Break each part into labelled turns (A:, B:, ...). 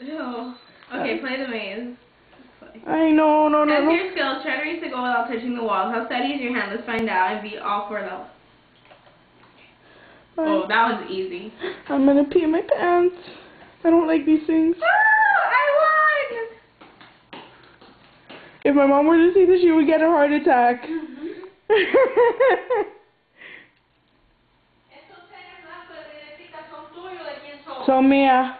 A: Ew. Okay, play the maze.
B: I know, no.
A: Test your skills. Try to reach the goal without touching the walls. How steady is your hand? Let's find out and beat all 4 levels. Oh, that was easy.
B: I'm gonna pee in my pants. I don't like these things.
A: I won!
B: If my mom were to see this, she would get a heart attack. Son mías.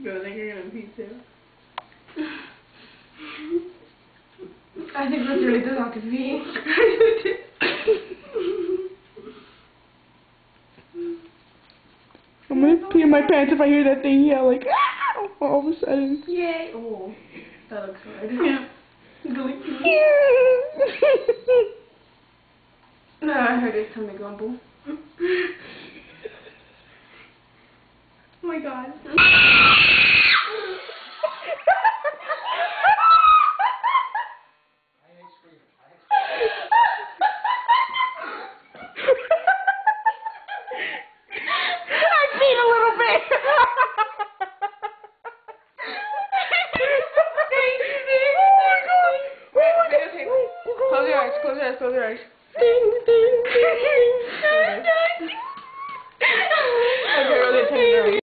A: Yo, I think you're gonna pee too.
C: I think that's really does not to pee.
B: I'm gonna pee in my pants if I hear that thing yell like ah! All of a sudden.
C: Yay! Oh, that looks hard. No, I heard his tummy grumble.
A: Oh my god.
C: Close your eyes, close your eyes, close your eyes.
B: Ding, ding, ding, ding.
C: Okay, we'll get